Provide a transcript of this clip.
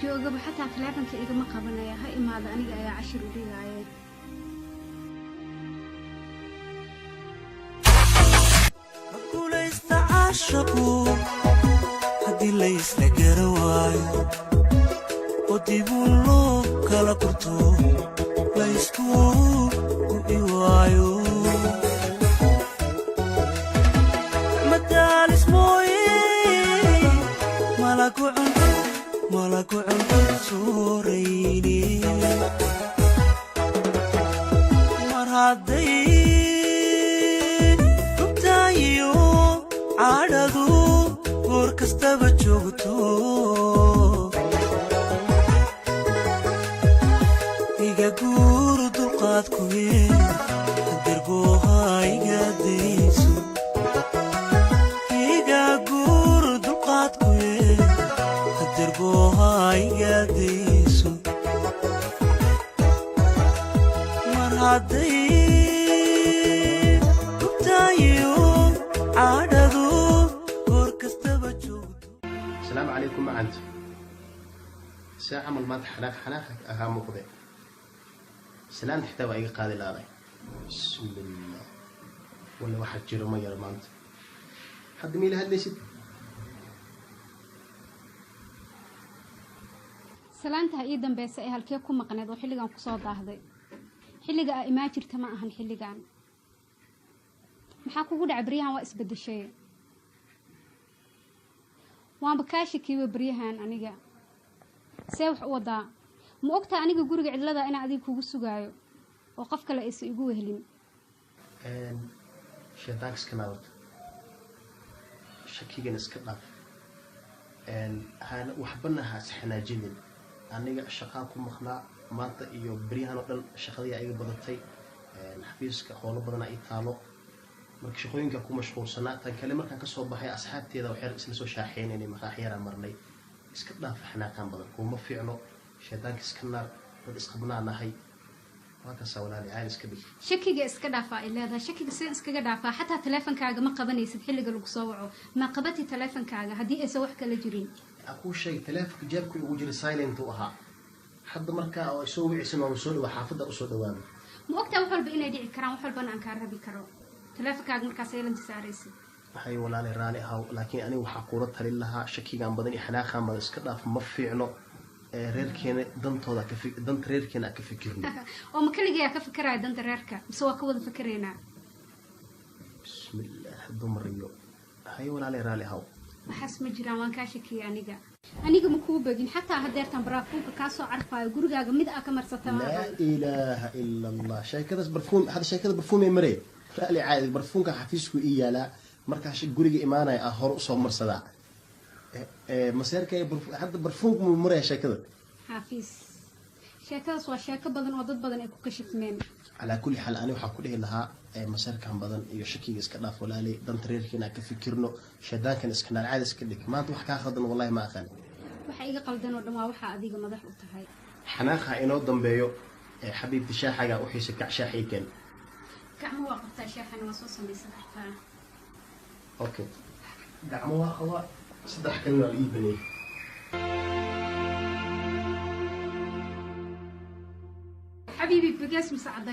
jooga xataa telefonka igama qabanaya ha imaado aniga ayaa cashir u dhigaya makulaysta ashaqo hadii la isla garawaayo odibu loo kala qorto la isku iwaayo madalis mooye malaku cunto suurayni mar hadday rugtaayo caadhadu goor kastaba joogto iga guuru dulqaadkuye dergooha iga dayso iga guuru dulqaadkuye dergooha iga dayso mar hadday rugtaayo caadhadu goor kastaba joogto. السلام عليكم أنت ساعة من ما حناخك أهم مقضي سلام تحتوى أي قاضي لاغي بسم الله ولا واحد جيرو ما يرى مانت حد ميلي هاد ليست salaanta ii dambeysay halkee ku maqneed oo xilligan ku soo daahday xilliga ay ma jirta ma ahan xilligan maxaa kugu dhacay bariyahan waa isbedeshay waan bakaashi kiiba bariyahan aniga see wax u wadaa ma ogtaa aniga guriga cidlada in adiga kugu sugaayo oo qof kale aysan igu wehelin shaytaanka iska naawad shakigan iska dhaaf waxbana ha isxanaajinin aniga shaqaan ku maqnaa maanta iyo bariyahan oo dhan shaqadii ayaga badatay xafiiska howlo badan ay taalo marka shaqooyinka ku mashquulsanaa tan kale markaan ka soo baxay asxaabteeda waxay isla soo shaaxeynay maqaaxyada marnay iska dhaaf xanaaqan badan kuma fiicno shaytaanka iska naar dad isqabnaanahay waaka sawalaali aan iska dhig shakiga iska dhaafa ay leedahay shakiga si iskaga dhaafa xataa teleefankaaga ma qabanaysid xilliga lagu soo waco ma qabati teleefankaaga hadii aysan wax kala jirin aku shay teleefanka jeebka ugu jira silent u ahaa hadda marka oo soo wicisan oo soo dhawa xaafada u soo dhawaado ma ogtaa wax walba inay dhici karaan wax walba aan ka rabi karo teleefankaaga marka silent saaraysid waxay walaali raali ahaw laakiin aniga waxa kula talin lahaa shakigan badan iyo xanaaqan badan iska dhaaf ma fiicno reerkeena dantooda ka fikir danta reerkeena ka fikirno oo ma kaliya ka fikiraya danta reerka mise waa ka wada fikirayna bismillah dumariyo hay walaali raali ahaw waxaas ma jiraan waan ka shakiyay aniga ma kuu bagin xataa hadeertan baraafuunka ka soo carfaayo gurigaaga mid aa ka marsata ma la ilaaha illa allah sheekadaas barfuun hada sheekada barfuun ay maree raali caadi barfuunka xafiisku iyala marka guriga imaanay hor u soo marsada مسيرك حتى برفوق من مرة شكله حافظ شكله سوا شكل بدن أو ضد بدن يكون كشف من على كل حال أنا وحكله لها مسيرك عن بدن يشكي إسكنا فلالي دنترير كنا كفكرنا شدان كان إسكنا العادة إسكنك ما أنت وحكي أخذنا والله ما أخذ وحقيقة قلدنا ودما وحا أديك ما ضحوا تهاي حناخها إنه ضمبيو حبيبتي شاحة وحيسك عشاحي كان كعمو وقتها شاحة وصوصا بيسحتها أوكي دعموها خوا صدح كلمة الإبني حبيبي بقاس مساعدة